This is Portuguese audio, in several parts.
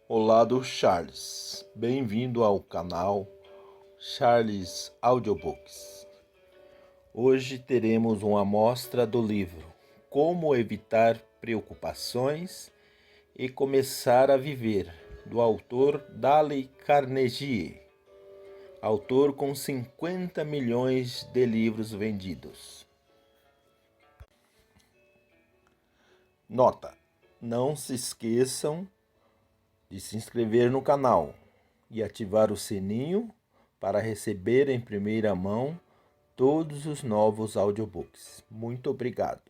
Olá do Charles, bem-vindo ao canal Charles Audiobooks. Hoje teremos uma amostra do livro Como Evitar Preocupações e Começar a Viver, do autor Dale Carnegie, autor com 50 milhões de livros vendidos. Nota: não se esqueçam de se inscrever no canal e ativar o sininho para receber em primeira mão todos os novos audiobooks. Muito obrigado.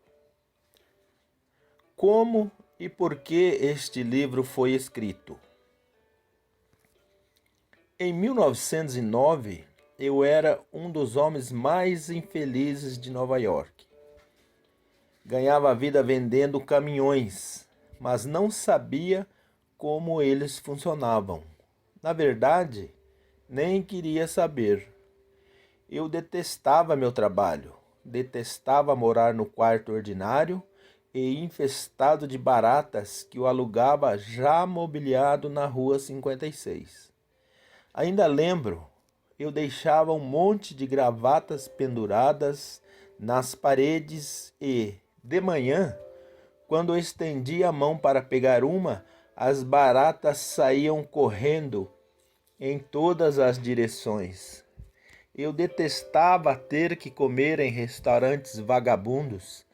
Como e por que este livro foi escrito? Em 1909, eu era um dos homens mais infelizes de Nova York. Ganhava a vida vendendo caminhões, mas não sabia como eles funcionavam. Na verdade, nem queria saber. Eu detestava meu trabalho, detestava morar no quarto ordinário e infestado de baratas que eu alugava já mobiliado na rua 56. Ainda lembro, eu deixava um monte de gravatas penduradas nas paredes e, de manhã, quando eu estendia a mão para pegar uma, as baratas saíam correndo em todas as direções. Eu detestava ter que comer em restaurantes vagabundos,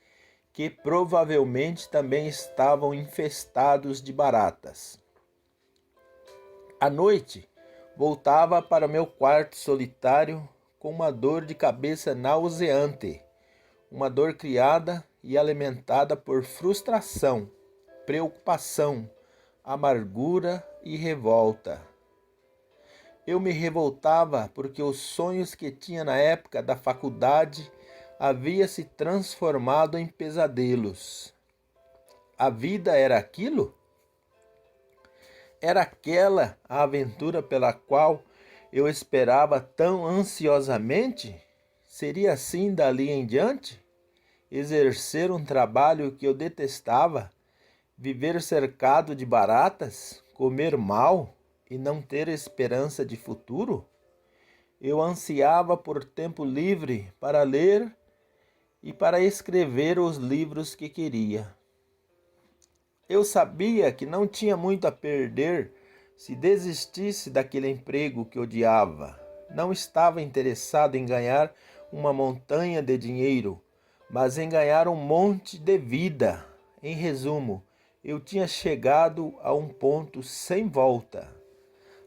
que provavelmente também estavam infestados de baratas. À noite, voltava para meu quarto solitário com uma dor de cabeça nauseante, uma dor criada e alimentada por frustração, preocupação, amargura e revolta. Eu me revoltava porque os sonhos que tinha na época da faculdade havia se transformado em pesadelos. A vida era aquilo? Era aquela a aventura pela qual eu esperava tão ansiosamente? Seria assim dali em diante? Exercer um trabalho que eu detestava? Viver cercado de baratas? Comer mal? E não ter esperança de futuro? Eu ansiava por tempo livre para ler e para escrever os livros que queria. Eu sabia que não tinha muito a perder se desistisse daquele emprego que odiava. Não estava interessado em ganhar uma montanha de dinheiro, mas em ganhar um monte de vida. Em resumo, eu tinha chegado a um ponto sem volta.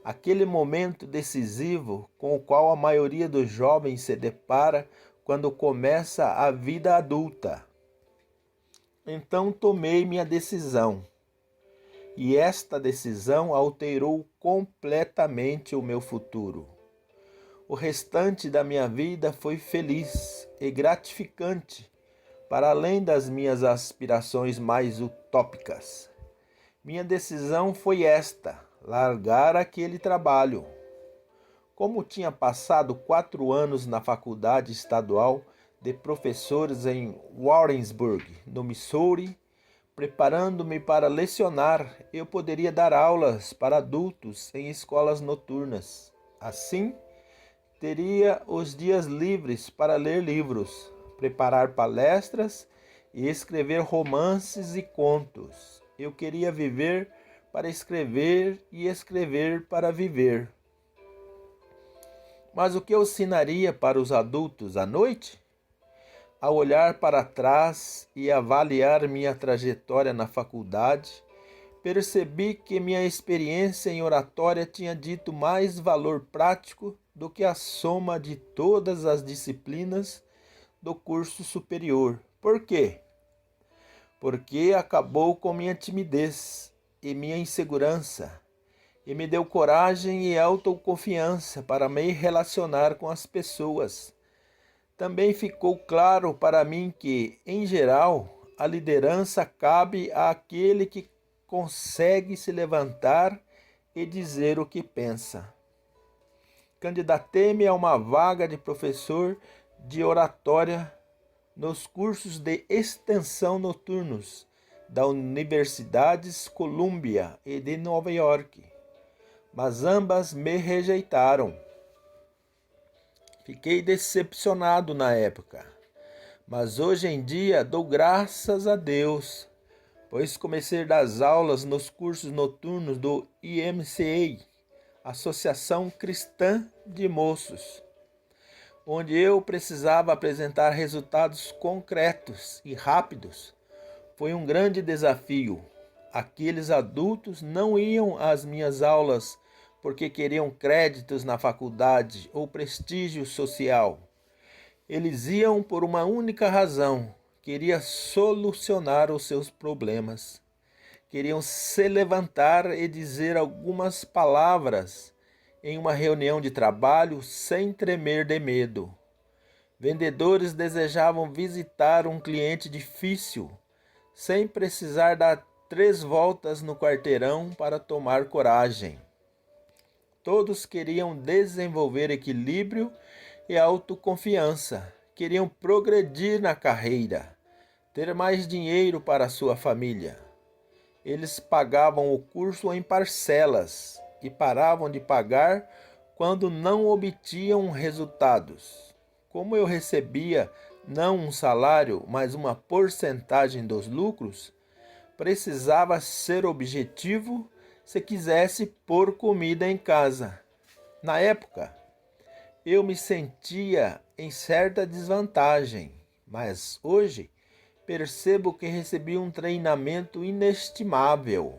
Aquele momento decisivo com o qual a maioria dos jovens se depara quando começa a vida adulta. Então tomei minha decisão, e esta decisão alterou completamente o meu futuro. O restante da minha vida foi feliz e gratificante, para além das minhas aspirações mais utópicas. Minha decisão foi esta: largar aquele trabalho. Como tinha passado 4 anos na faculdade estadual de professores em Warrensburg, no Missouri, preparando-me para lecionar, eu poderia dar aulas para adultos em escolas noturnas. Assim, teria os dias livres para ler livros, preparar palestras e escrever romances e contos. Eu queria viver para escrever e escrever para viver. Mas o que eu ensinaria para os adultos à noite? Ao olhar para trás e avaliar minha trajetória na faculdade, percebi que minha experiência em oratória tinha dito mais valor prático do que a soma de todas as disciplinas do curso superior. Por quê? Porque acabou com minha timidez e minha insegurança, e me deu coragem e autoconfiança para me relacionar com as pessoas. Também ficou claro para mim que, em geral, a liderança cabe àquele que consegue se levantar e dizer o que pensa. Candidatei-me a uma vaga de professor de oratória nos cursos de extensão noturnos das universidades Columbia e de Nova York, mas ambas me rejeitaram. Fiquei decepcionado na época, mas hoje em dia dou graças a Deus, pois comecei a dar aulas nos cursos noturnos do IMCA, Associação Cristã de Moços, onde eu precisava apresentar resultados concretos e rápidos. Foi um grande desafio. Aqueles adultos não iam às minhas aulas porque queriam créditos na faculdade ou prestígio social. Eles iam por uma única razão: queriam solucionar os seus problemas. Queriam se levantar e dizer algumas palavras em uma reunião de trabalho sem tremer de medo. Vendedores desejavam visitar um cliente difícil, sem precisar dar 3 voltas no quarteirão para tomar coragem. Todos queriam desenvolver equilíbrio e autoconfiança, queriam progredir na carreira, ter mais dinheiro para sua família. Eles pagavam o curso em parcelas e paravam de pagar quando não obtinham resultados. Como eu recebia não um salário, mas uma porcentagem dos lucros, precisava ser objetivo se quisesse pôr comida em casa. Na época, eu me sentia em certa desvantagem, mas hoje percebo que recebi um treinamento inestimável.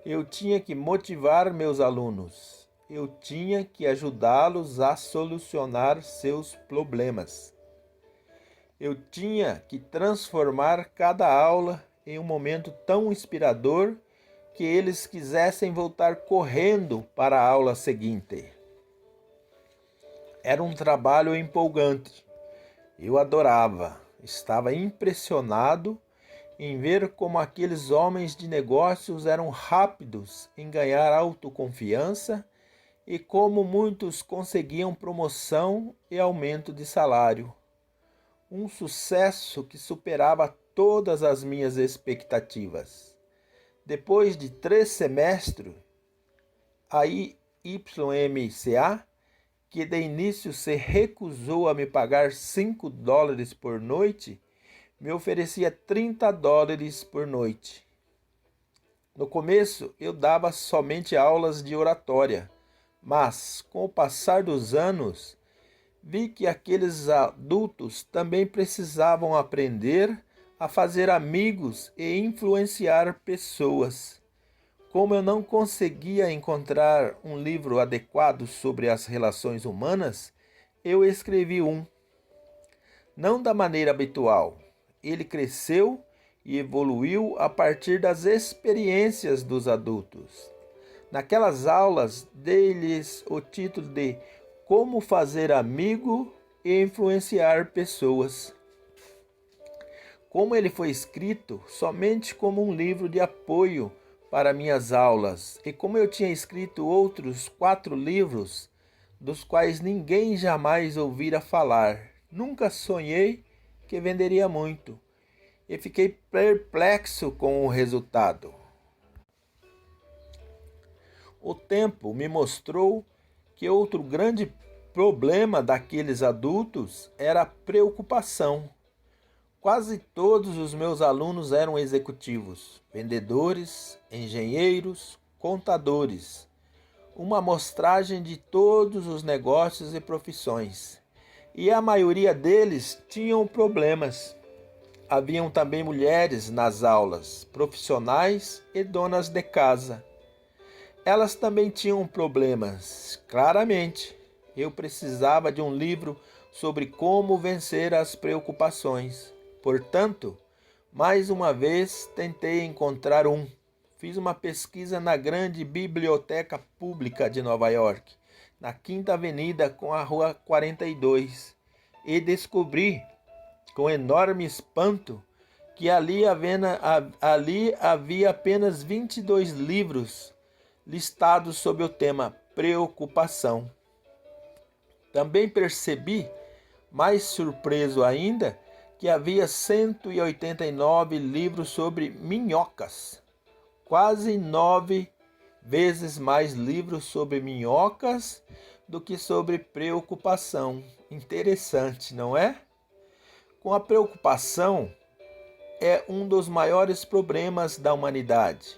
Eu tinha que motivar meus alunos. Eu tinha que ajudá-los a solucionar seus problemas. Eu tinha que transformar cada aula em um momento tão inspirador que eles quisessem voltar correndo para a aula seguinte. Era um trabalho empolgante. Eu adorava. Estava impressionado em ver como aqueles homens de negócios eram rápidos em ganhar autoconfiança e como muitos conseguiam promoção e aumento de salário. Um sucesso que superava todas as minhas expectativas. Depois de 3 semestres, a YMCA, que de início se recusou a me pagar $5 por noite, me oferecia $30 por noite. No começo, eu dava somente aulas de oratória, mas, com o passar dos anos, vi que aqueles adultos também precisavam aprender a fazer amigos e influenciar pessoas. Como eu não conseguia encontrar um livro adequado sobre as relações humanas, eu escrevi um. Não da maneira habitual. Ele cresceu e evoluiu a partir das experiências dos adultos. Naquelas aulas, dei-lhes o título de Como Fazer Amigo e Influenciar Pessoas. Como ele foi escrito somente como um livro de apoio para minhas aulas, e como eu tinha escrito outros 4 livros, dos quais ninguém jamais ouvira falar, nunca sonhei que venderia muito, e fiquei perplexo com o resultado. O tempo me mostrou que outro grande problema daqueles adultos era a preocupação. Quase todos os meus alunos eram executivos, vendedores, engenheiros, contadores, uma amostragem de todos os negócios e profissões. E a maioria deles tinham problemas. Haviam também mulheres nas aulas, profissionais e donas de casa. Elas também tinham problemas, claramente. Eu precisava de um livro sobre como vencer as preocupações. Portanto, mais uma vez tentei encontrar um. Fiz uma pesquisa na grande biblioteca pública de Nova York, na Quinta Avenida com a Rua 42, e descobri, com enorme espanto, que ali havia apenas 22 livros listados sob o tema preocupação. Também percebi, mais surpreso ainda, que havia 189 livros sobre minhocas, quase 9 vezes mais livros sobre minhocas do que sobre preocupação. Interessante, não é? Com a preocupação é um dos maiores problemas da humanidade.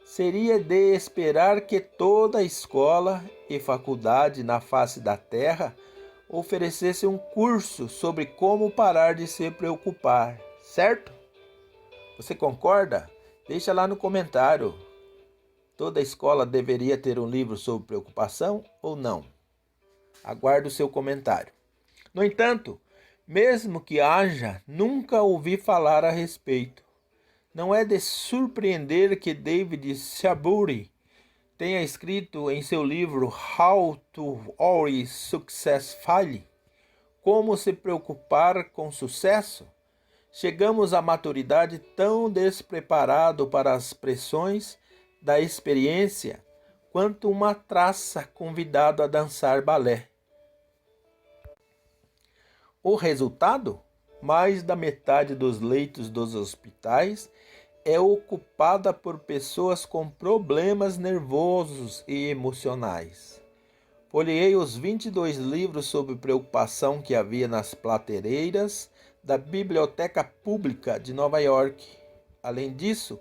Seria de esperar que toda escola e faculdade na face da Terra oferecesse um curso sobre como parar de se preocupar, certo? Você concorda? Deixa lá no comentário. Toda escola deveria ter um livro sobre preocupação ou não? Aguardo o seu comentário. No entanto, mesmo que haja, nunca ouvi falar a respeito. Não é de surpreender que David Sharbury tenha escrito em seu livro How to Always Successfully, Como se preocupar com sucesso. Chegamos à maturidade tão despreparado para as pressões da experiência quanto uma traça convidado a dançar balé. O resultado? Mais da metade dos leitos dos hospitais é ocupada por pessoas com problemas nervosos e emocionais. Folheei os 22 livros sobre preocupação que havia nas prateleiras da Biblioteca Pública de Nova York. Além disso,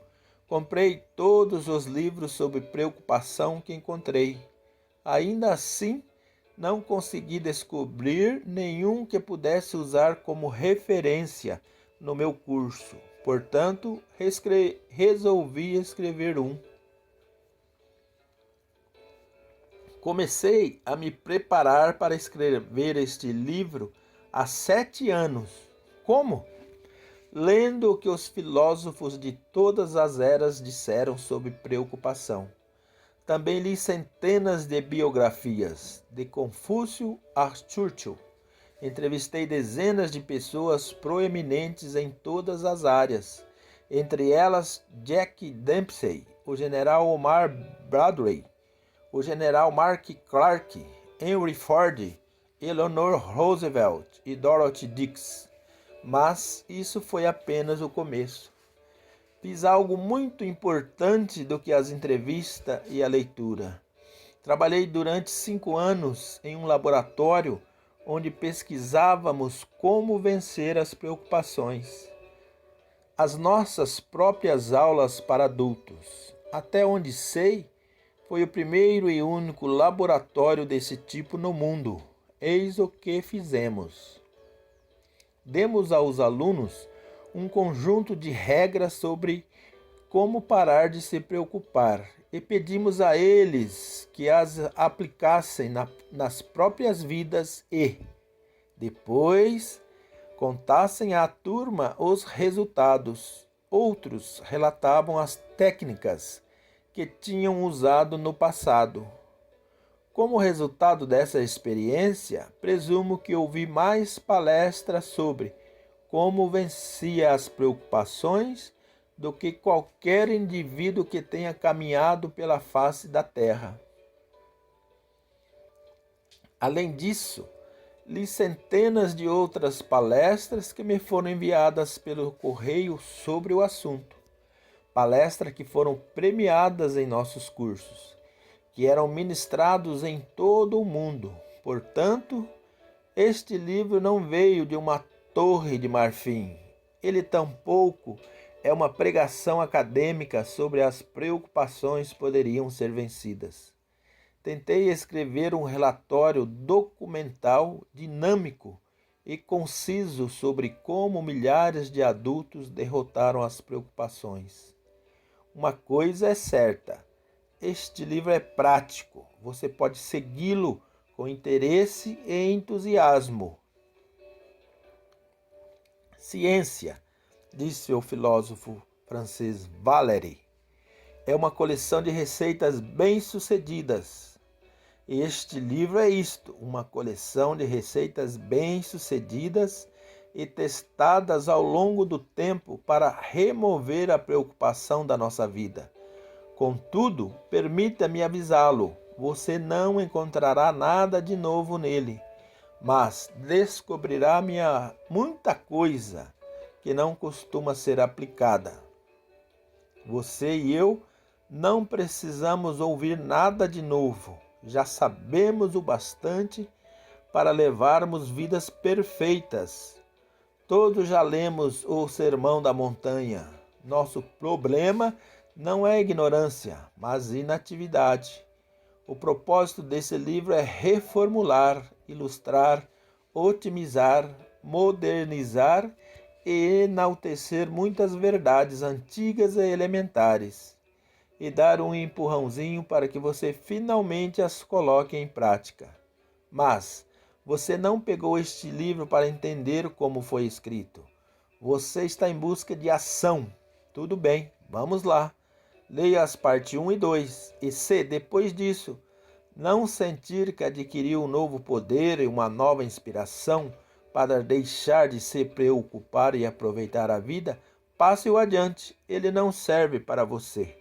comprei todos os livros sobre preocupação que encontrei. Ainda assim, não consegui descobrir nenhum que pudesse usar como referência no meu curso. Portanto, resolvi escrever um. Comecei a me preparar para escrever este livro há 7 anos. Como? Lendo o que os filósofos de todas as eras disseram sobre preocupação. Também li centenas de biografias, de Confúcio a Churchill. Entrevistei dezenas de pessoas proeminentes em todas as áreas, entre elas Jack Dempsey, o general Omar Bradley, o general Mark Clark, Henry Ford, Eleanor Roosevelt e Dorothy Dix. Mas isso foi apenas o começo. Fiz algo muito importante do que as entrevistas e a leitura. Trabalhei durante 5 anos em um laboratório onde pesquisávamos como vencer as preocupações. As nossas próprias aulas para adultos. Até onde sei, foi o primeiro e único laboratório desse tipo no mundo. Eis o que fizemos. Demos aos alunos um conjunto de regras sobre como parar de se preocupar e pedimos a eles que as aplicassem nas próprias vidas e, depois, contassem à turma os resultados. Outros relatavam as técnicas que tinham usado no passado. Como resultado dessa experiência, presumo que ouvi mais palestras sobre como vencia as preocupações do que qualquer indivíduo que tenha caminhado pela face da terra. Além disso, li centenas de outras palestras que me foram enviadas pelo correio sobre o assunto. Palestras que foram premiadas em nossos cursos, que eram ministrados em todo o mundo. Portanto, este livro não veio de uma torre de marfim. Ele tampouco é uma pregação acadêmica sobre as preocupações poderiam ser vencidas. Tentei escrever um relatório documental, dinâmico e conciso sobre como milhares de adultos derrotaram as preocupações. Uma coisa é certa, este livro é prático. Você pode segui-lo com interesse e entusiasmo. Ciência, disse o filósofo francês Valéry, é uma coleção de receitas bem-sucedidas. Este livro é isto, uma coleção de receitas bem-sucedidas e testadas ao longo do tempo para remover a preocupação da nossa vida. Contudo, permita-me avisá-lo, você não encontrará nada de novo nele. mas descobrirá muita coisa que não costuma ser aplicada. Você e eu não precisamos ouvir nada de novo. Já sabemos o bastante para levarmos vidas perfeitas. Todos já lemos o Sermão da Montanha. Nosso problema não é ignorância, mas inatividade. O propósito desse livro é reformular, ilustrar, otimizar, modernizar e enaltecer muitas verdades antigas e elementares e dar um empurrãozinho para que você finalmente as coloque em prática. Mas você não pegou este livro para entender como foi escrito. Você está em busca de ação. Tudo bem, vamos lá. Leia as partes 1 e 2. E se, depois disso, não sentir que adquiriu um novo poder e uma nova inspiração para deixar de se preocupar e aproveitar a vida, passe-o adiante. Ele não serve para você.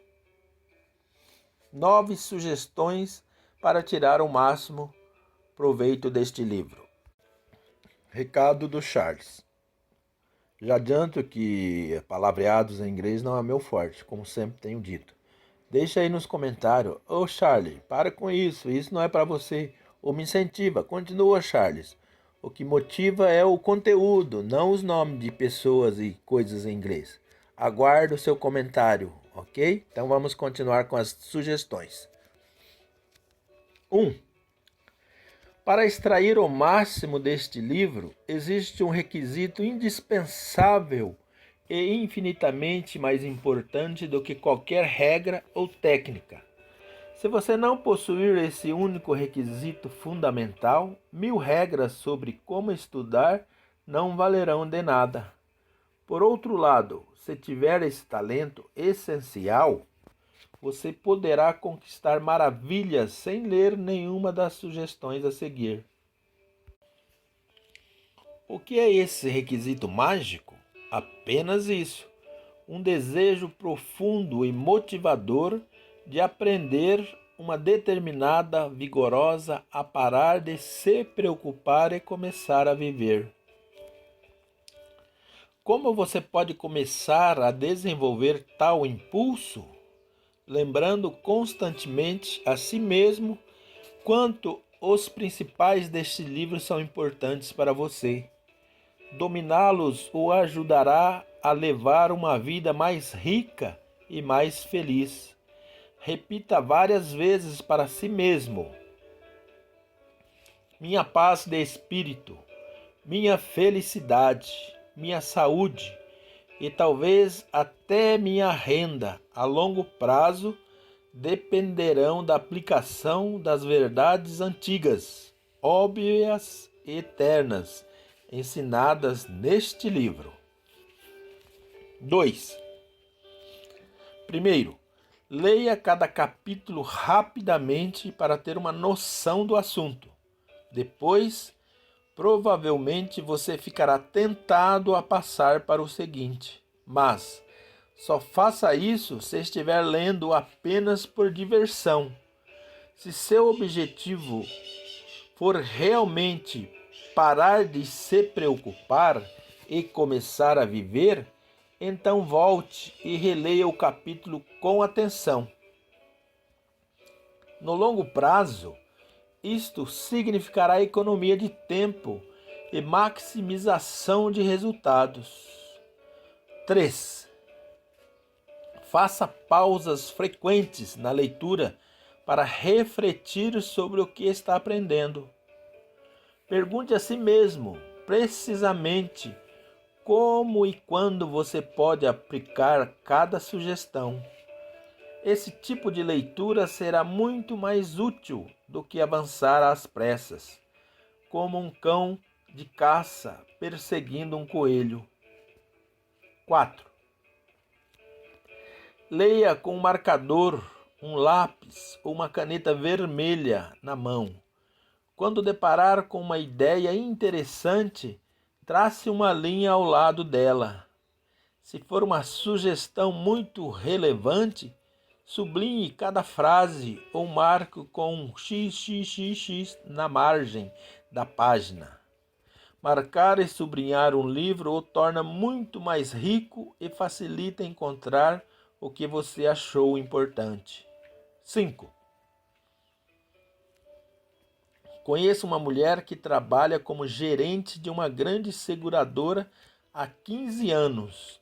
9 sugestões para tirar o máximo proveito deste livro. Recado do Charles. Já adianto que palavreados em inglês não é meu forte, como sempre tenho dito. Deixa aí nos comentários. Ô Charles, para com isso não é para você. Ou me incentiva, continua Charles. O que motiva é o conteúdo, não os nomes de pessoas e coisas em inglês. Aguardo o seu comentário, ok? Então vamos continuar com as sugestões. 1. Para extrair o máximo deste livro, existe um requisito indispensável e infinitamente mais importante do que qualquer regra ou técnica. Se você não possuir esse único requisito fundamental, 1000 regras sobre como estudar não valerão de nada. Por outro lado, se tiver esse talento essencial, você poderá conquistar maravilhas sem ler nenhuma das sugestões a seguir. O que é esse requisito mágico? Apenas isso: um desejo profundo e motivador de aprender, uma determinada vigorosa a parar de se preocupar e começar a viver. Como você pode começar a desenvolver tal impulso? Lembrando constantemente a si mesmo quanto os principais deste livro são importantes para você. Dominá-los o ajudará a levar uma vida mais rica e mais feliz. Repita várias vezes para si mesmo: minha paz de espírito, minha felicidade, minha saúde e talvez até minha renda a longo prazo dependerão da aplicação das verdades antigas, óbvias e eternas, ensinadas neste livro. 2. Primeiro, leia cada capítulo rapidamente para ter uma noção do assunto. Depois, provavelmente você ficará tentado a passar para o seguinte, mas só faça isso se estiver lendo apenas por diversão. Se seu objetivo for realmente parar de se preocupar e começar a viver, então volte e releia o capítulo com atenção. No longo prazo, isto significará economia de tempo e maximização de resultados. 3. Faça pausas frequentes na leitura para refletir sobre o que está aprendendo. Pergunte a si mesmo, precisamente, como e quando você pode aplicar cada sugestão. Esse tipo de leitura será muito mais útil do que avançar às pressas, como um cão de caça perseguindo um coelho. 4. Leia com um marcador, um lápis ou uma caneta vermelha na mão. Quando deparar com uma ideia interessante, trace uma linha ao lado dela. Se for uma sugestão muito relevante, sublinhe cada frase ou marque com um XXXX na margem da página. Marcar e sublinhar um livro o torna muito mais rico e facilita encontrar o que você achou importante. 5. Conheço uma mulher que trabalha como gerente de uma grande seguradora há 15 anos.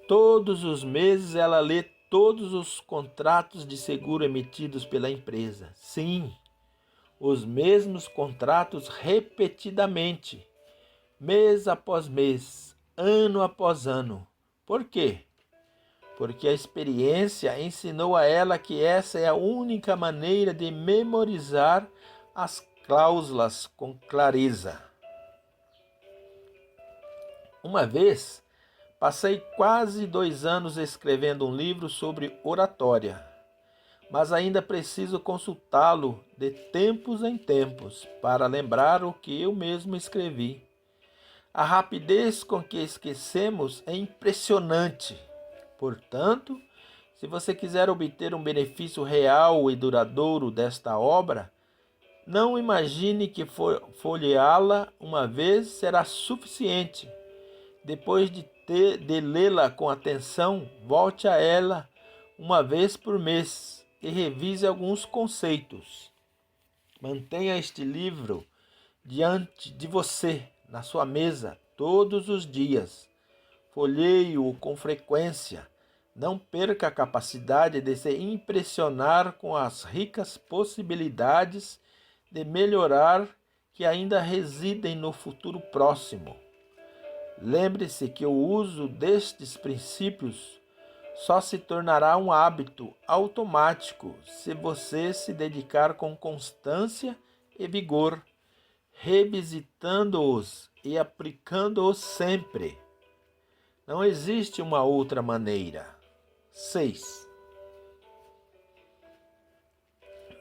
Todos os meses ela lê todos os contratos de seguro emitidos pela empresa. Sim, os mesmos contratos repetidamente, mês após mês, ano após ano. Por quê? Porque a experiência ensinou a ela que essa é a única maneira de memorizar as cláusulas com clareza. Uma vez, passei quase 2 anos escrevendo um livro sobre oratória, mas ainda preciso consultá-lo de tempos em tempos para lembrar o que eu mesmo escrevi. A rapidez com que esquecemos é impressionante. Portanto, se você quiser obter um benefício real e duradouro desta obra, não imagine que folheá-la uma vez será suficiente. Depois de lê-la com atenção, volte a ela uma vez por mês e revise alguns conceitos. Mantenha este livro diante de você, na sua mesa, todos os dias. Folheie-o com frequência. Não perca a capacidade de se impressionar com as ricas possibilidades de melhorar que ainda residem no futuro próximo. Lembre-se que o uso destes princípios só se tornará um hábito automático se você se dedicar com constância e vigor, revisitando-os e aplicando-os sempre. Não existe uma outra maneira. 6.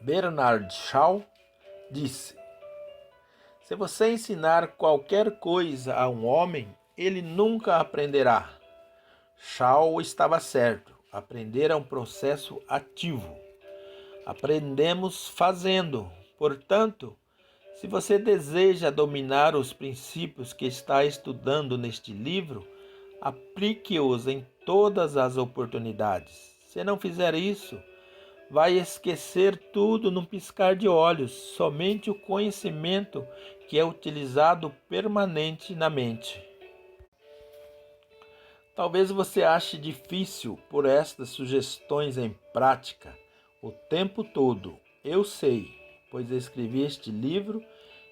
Bernard Shaw disse: se você ensinar qualquer coisa a um homem, ele nunca aprenderá. Shaw estava certo. Aprender é um processo ativo. Aprendemos fazendo. Portanto, se você deseja dominar os princípios que está estudando neste livro, aplique-os em todas as oportunidades. Se não fizer isso, vai esquecer tudo num piscar de olhos. Somente o conhecimento que é utilizado permanente na mente. Talvez você ache difícil pôr estas sugestões em prática o tempo todo. Eu sei, pois escrevi este livro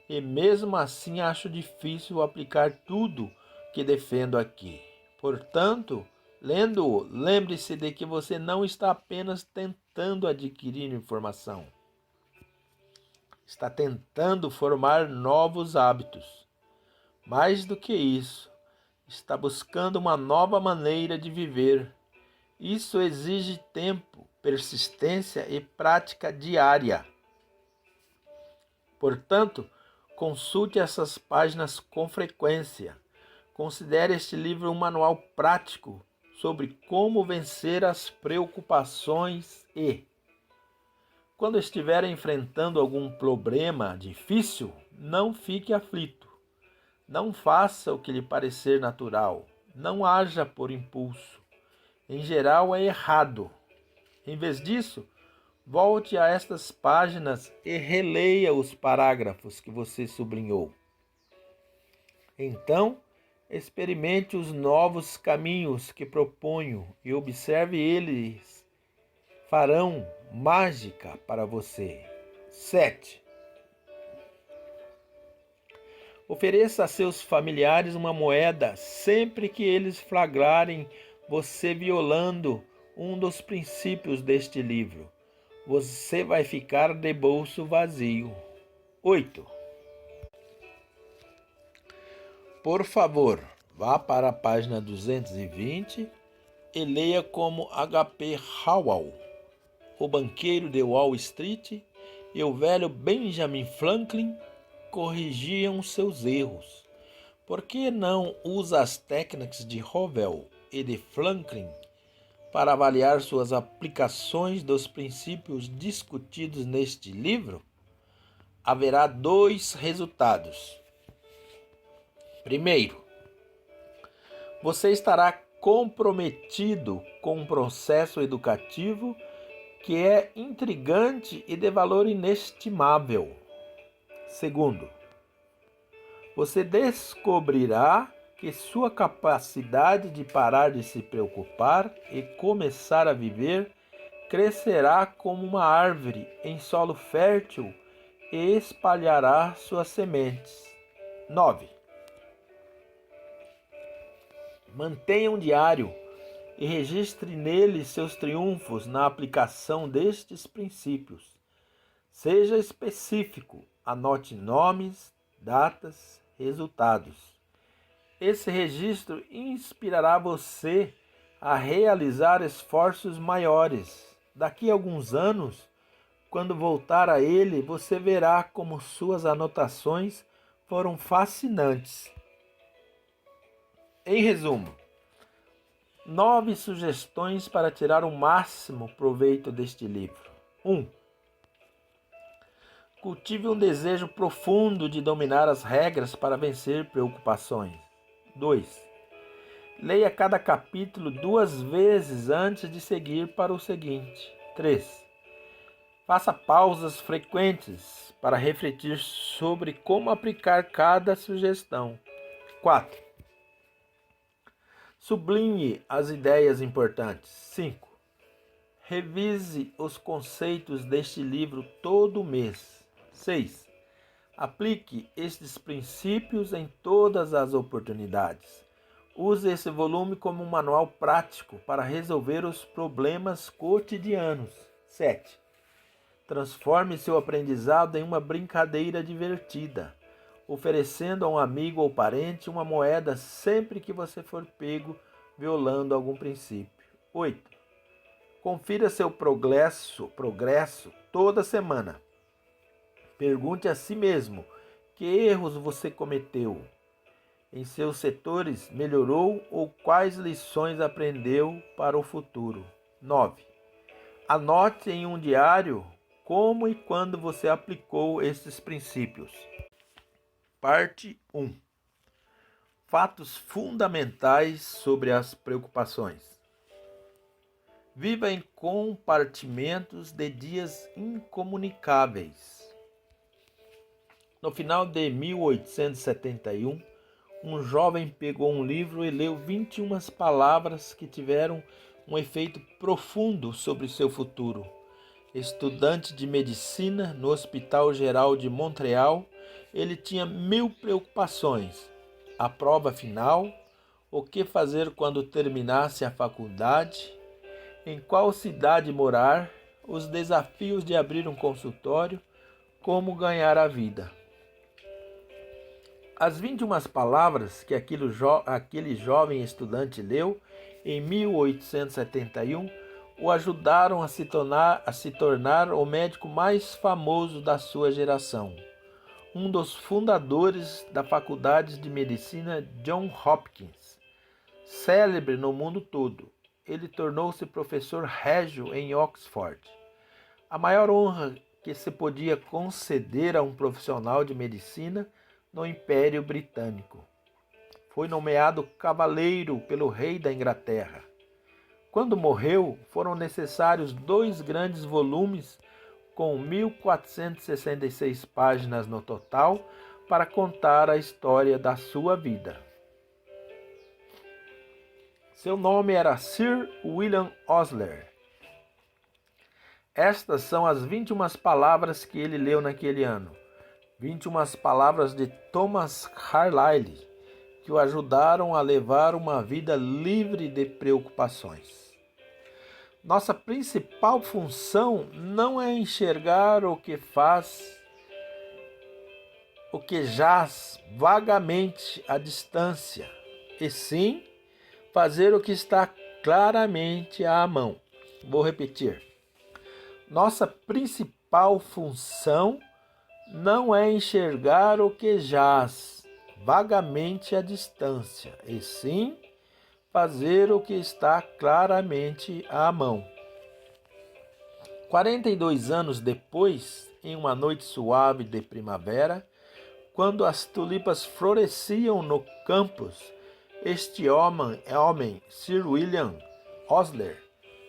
e mesmo assim acho difícil aplicar tudo que defendo aqui. Portanto, lendo-o, lembre-se de que você não está apenas tentando adquirir informação. Está tentando formar novos hábitos. Mais do que isso, está buscando uma nova maneira de viver. Isso exige tempo, persistência e prática diária. Portanto, consulte essas páginas com frequência. Considere este livro um manual prático sobre como vencer as preocupações e, quando estiver enfrentando algum problema difícil, não fique aflito. Não faça o que lhe parecer natural. Não haja por impulso. Em geral, é errado. Em vez disso, volte a estas páginas e releia os parágrafos que você sublinhou. Então, experimente os novos caminhos que proponho e observe eles. Farão mágica para você. 7. Ofereça a seus familiares uma moeda sempre que eles flagrarem você violando um dos princípios deste livro. Você vai ficar de bolso vazio. 8. Por favor, vá para a página 220 e leia como H.P. Howell, o banqueiro de Wall Street, e o velho Benjamin Franklin corrigiam seus erros. Por que não usa as técnicas de Howell e de Franklin para avaliar suas aplicações dos princípios discutidos neste livro? haverá dois resultados. Primeiro, você estará comprometido com um processo educativo que é intrigante e de valor inestimável. Segundo, você descobrirá que sua capacidade de parar de se preocupar e começar a viver crescerá como uma árvore em solo fértil e espalhará suas sementes. 9. Mantenha um diário e registre nele seus triunfos na aplicação destes princípios. Seja específico, anote nomes, datas, resultados. Esse registro inspirará você a realizar esforços maiores. Daqui a alguns anos, quando voltar a ele, você verá como suas anotações foram fascinantes. Em resumo, 9 sugestões para tirar o máximo proveito deste livro. 1. Cultive um desejo profundo de dominar as regras para vencer preocupações. 2. Leia cada capítulo 2 vezes antes de seguir para o seguinte. 3. Faça pausas frequentes para refletir sobre como aplicar cada sugestão. 4. Sublinhe as ideias importantes. 5. Revise os conceitos deste livro todo mês. 6. Aplique estes princípios em todas as oportunidades. Use esse volume como um manual prático para resolver os problemas cotidianos. 7. Transforme seu aprendizado em uma brincadeira divertida, oferecendo a um amigo ou parente uma moeda sempre que você for pego violando algum princípio. 8. Confira seu progresso toda semana. Pergunte a si mesmo que erros você cometeu. Em seus setores melhorou ou quais lições aprendeu para o futuro. 9. Anote em um diário como e quando você aplicou esses princípios. Parte 1. Fatos fundamentais sobre as preocupações. Viva em compartimentos de dias incomunicáveis. No final de 1871, um jovem pegou um livro e leu 21 palavras que tiveram um efeito profundo sobre seu futuro. Estudante de medicina no Hospital Geral de Montreal, ele tinha 1000 preocupações. A prova final, o que fazer quando terminasse a faculdade, em qual cidade morar, os desafios de abrir um consultório, como ganhar a vida. As 21 palavras que aquele jovem estudante leu em 1871 o ajudaram a se tornar o médico mais famoso da sua geração. Um dos fundadores da Faculdade de Medicina Johns Hopkins, célebre no mundo todo. Ele tornou-se professor régio em Oxford. A maior honra que se podia conceder a um profissional de medicina no Império Britânico. Foi nomeado cavaleiro pelo rei da Inglaterra. Quando morreu, foram necessários 2 grandes volumes com 1466 páginas no total para contar a história da sua vida. Seu nome era Sir William Osler. Estas são as 21 palavras que ele leu naquele ano. 21 palavras de Thomas Carlyle, que o ajudaram a levar uma vida livre de preocupações. Nossa principal função não é enxergar o que jaz vagamente à distância, e sim fazer o que está claramente à mão. Vou repetir. Nossa principal função não é enxergar o que jaz vagamente à distância, e sim fazer o que está claramente à mão. 42 anos depois, em uma noite suave de primavera, quando as tulipas floresciam no campus, este homem, Sir William Osler,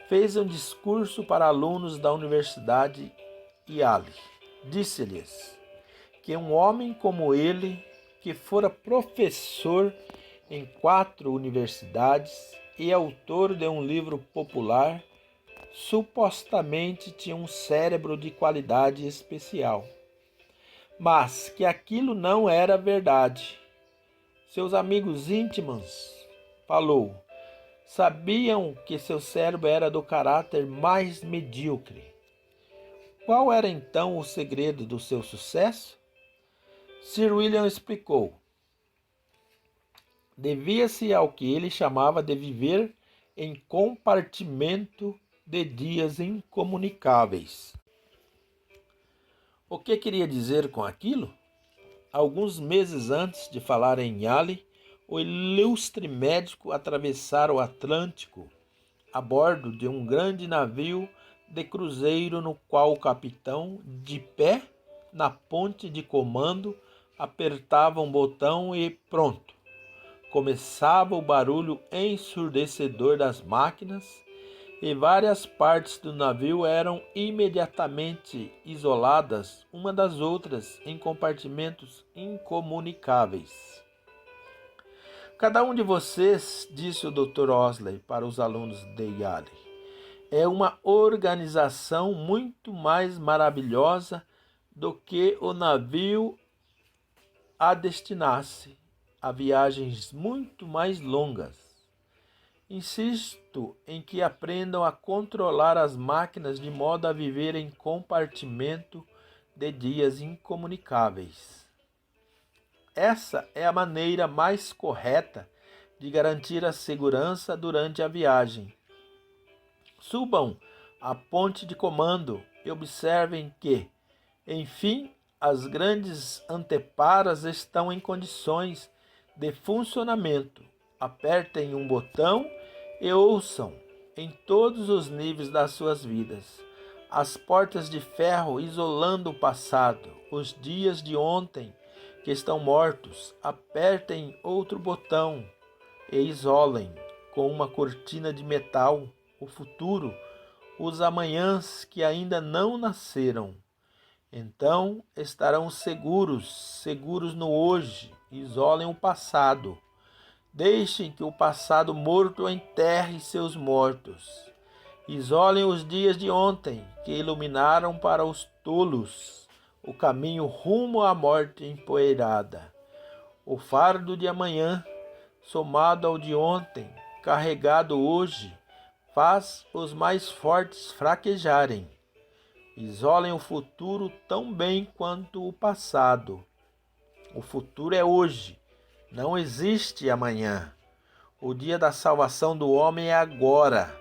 fez um discurso para alunos da Universidade Yale. Disse-lhes que um homem como ele, que fora professor em 4 universidades e autor de um livro popular, supostamente tinha um cérebro de qualidade especial. Mas que aquilo não era verdade. Seus amigos íntimos, falou, sabiam que seu cérebro era do caráter mais medíocre. Qual era então o segredo do seu sucesso? Sir William explicou. Devia-se ao que ele chamava de viver em compartimento de dias incomunicáveis. O que queria dizer com aquilo? Alguns meses antes de falar em Yale, o ilustre médico atravessara o Atlântico a bordo de um grande navio de cruzeiro no qual o capitão, de pé na ponte de comando, apertava um botão e pronto. Começava o barulho ensurdecedor das máquinas e várias partes do navio eram imediatamente isoladas uma das outras em compartimentos incomunicáveis. Cada um de vocês, disse o Dr. Osler para os alunos de Yale, é uma organização muito mais maravilhosa do que o navio a destinasse a viagens muito mais longas. Insisto em que aprendam a controlar as máquinas de modo a viver em compartimento de dias incomunicáveis. Essa é a maneira mais correta de garantir a segurança durante a viagem. Subam a ponte de comando e observem que, enfim, as grandes anteparas estão em condições de funcionamento. Apertem um botão e ouçam, em todos os níveis das suas vidas, as portas de ferro isolando o passado, os dias de ontem que estão mortos. Apertem outro botão e isolem, com uma cortina de metal, o futuro, os amanhãs que ainda não nasceram. Então estarão seguros no hoje. Isolem o passado. Deixem que o passado morto enterre seus mortos. Isolem os dias de ontem, que iluminaram para os tolos o caminho rumo à morte empoeirada. O fardo de amanhã, somado ao de ontem, carregado hoje, faz os mais fortes fraquejarem. Isolem o futuro tão bem quanto o passado. O futuro é hoje. Não existe amanhã. O dia da salvação do homem é agora.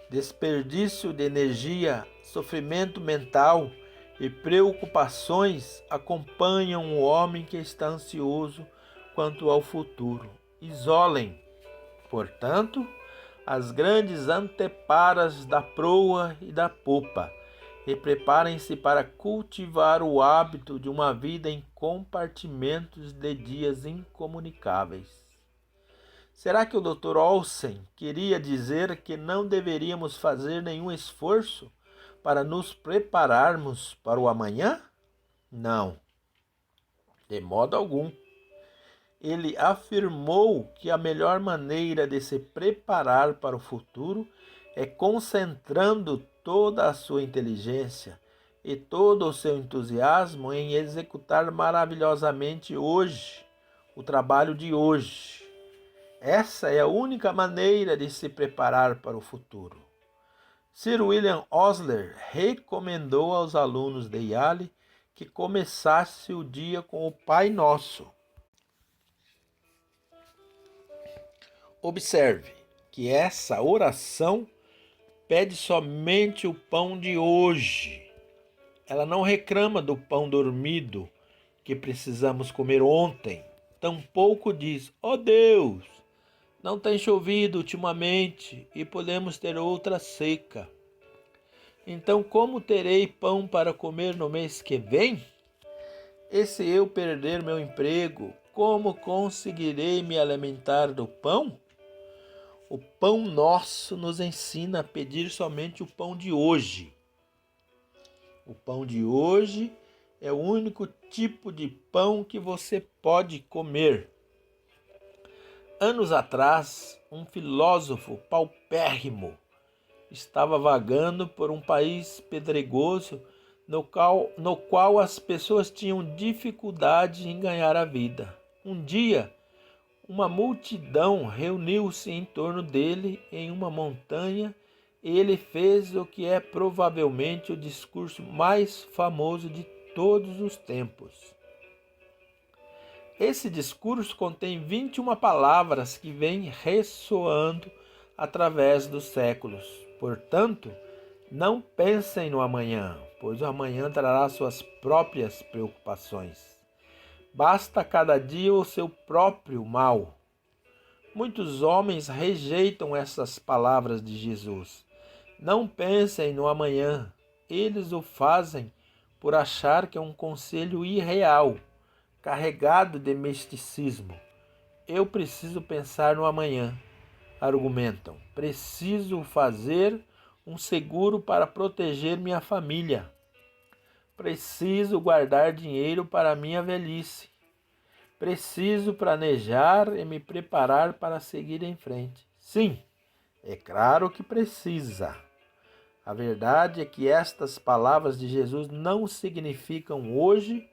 Desperdício de energia, sofrimento mental e preocupações acompanham o homem que está ansioso quanto ao futuro. Isolem, portanto, as grandes anteparas da proa e da popa e preparem-se para cultivar o hábito de uma vida em compartimentos de dias incomunicáveis. Será que o Dr. Olsen queria dizer que não deveríamos fazer nenhum esforço para nos prepararmos para o amanhã? Não, de modo algum. Ele afirmou que a melhor maneira de se preparar para o futuro é concentrando toda a sua inteligência e todo o seu entusiasmo em executar maravilhosamente hoje, o trabalho de hoje. Essa é a única maneira de se preparar para o futuro. Sir William Osler recomendou aos alunos de Yale que começasse o dia com o Pai Nosso. Observe que essa oração pede somente o pão de hoje. Ela não reclama do pão dormido que precisamos comer ontem. Tampouco diz, ó Deus, não tem chovido ultimamente e podemos ter outra seca. Então, como terei pão para comer no mês que vem? E se eu perder meu emprego, como conseguirei me alimentar do pão? O pão nosso nos ensina a pedir somente o pão de hoje. O pão de hoje é o único tipo de pão que você pode comer. Anos atrás, um filósofo paupérrimo estava vagando por um país pedregoso no qual as pessoas tinham dificuldade em ganhar a vida. Um dia, uma multidão reuniu-se em torno dele em uma montanha e ele fez o que é provavelmente o discurso mais famoso de todos os tempos. Esse discurso contém 21 palavras que vêm ressoando através dos séculos. Portanto, não pensem no amanhã, pois o amanhã trará suas próprias preocupações. Basta cada dia o seu próprio mal. Muitos homens rejeitam essas palavras de Jesus. Não pensem no amanhã. Eles o fazem por achar que é um conselho irreal, carregado de misticismo. Eu preciso pensar no amanhã, argumentam. Preciso fazer um seguro para proteger minha família. Preciso guardar dinheiro para minha velhice. Preciso planejar e me preparar para seguir em frente. Sim, é claro que precisa. A verdade é que estas palavras de Jesus não significam hoje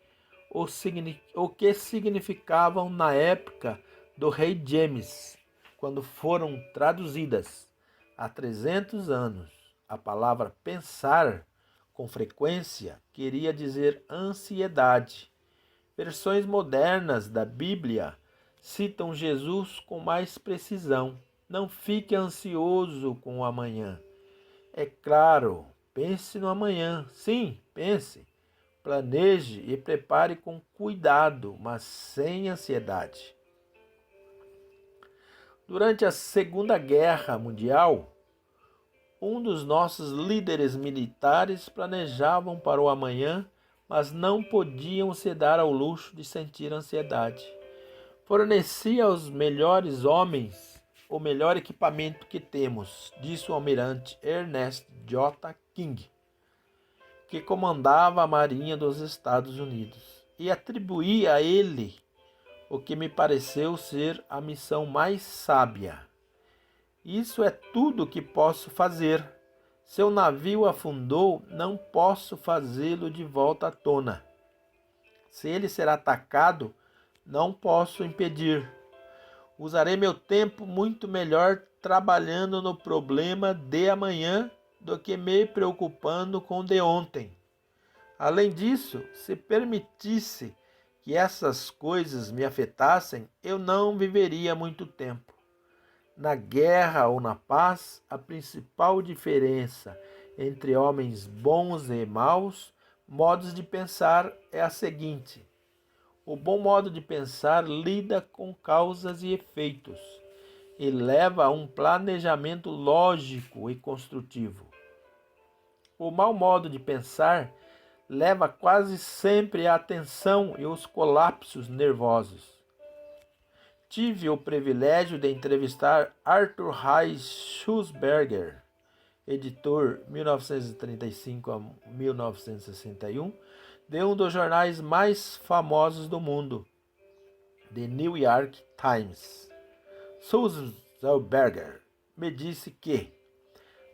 o que significavam na época do rei James, quando foram traduzidas há 300 anos. A palavra pensar, com frequência, queria dizer ansiedade. Versões modernas da Bíblia citam Jesus com mais precisão. Não fique ansioso com o amanhã. É claro, pense no amanhã. Sim, pense. Planeje e prepare com cuidado, mas sem ansiedade. Durante a Segunda Guerra Mundial, um dos nossos líderes militares planejavam para o amanhã, mas não podiam se dar ao luxo de sentir ansiedade. Fornecia aos melhores homens o melhor equipamento que temos, disse o almirante Ernest J. King, que comandava a Marinha dos Estados Unidos, e atribuí a ele o que me pareceu ser a missão mais sábia. Isso é tudo que posso fazer. Seu navio afundou, não posso fazê-lo de volta à tona. Se ele será atacado, não posso impedir. Usarei meu tempo muito melhor trabalhando no problema de amanhã do que me preocupando com o de ontem. Além disso, se permitisse que essas coisas me afetassem, eu não viveria muito tempo. Na guerra ou na paz, a principal diferença entre homens bons e maus modos de pensar é a seguinte: o bom modo de pensar lida com causas e efeitos e leva a um planejamento lógico e construtivo. O mau modo de pensar leva quase sempre à tensão e aos colapsos nervosos. Tive o privilégio de entrevistar Arthur Hayes Sulzberger, editor 1935 a 1961, de um dos jornais mais famosos do mundo, The New York Times. Sulzberger me disse que,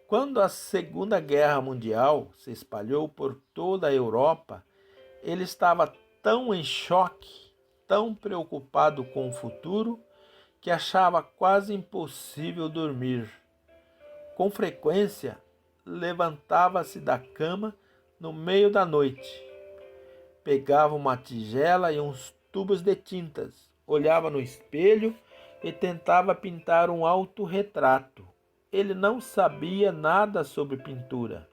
quando a Segunda Guerra Mundial se espalhou por toda a Europa, ele estava tão em choque, tão preocupado com o futuro, que achava quase impossível dormir. Com frequência, levantava-se da cama no meio da noite, pegava uma tigela e uns tubos de tintas, olhava no espelho e tentava pintar um autorretrato. Ele não sabia nada sobre pintura,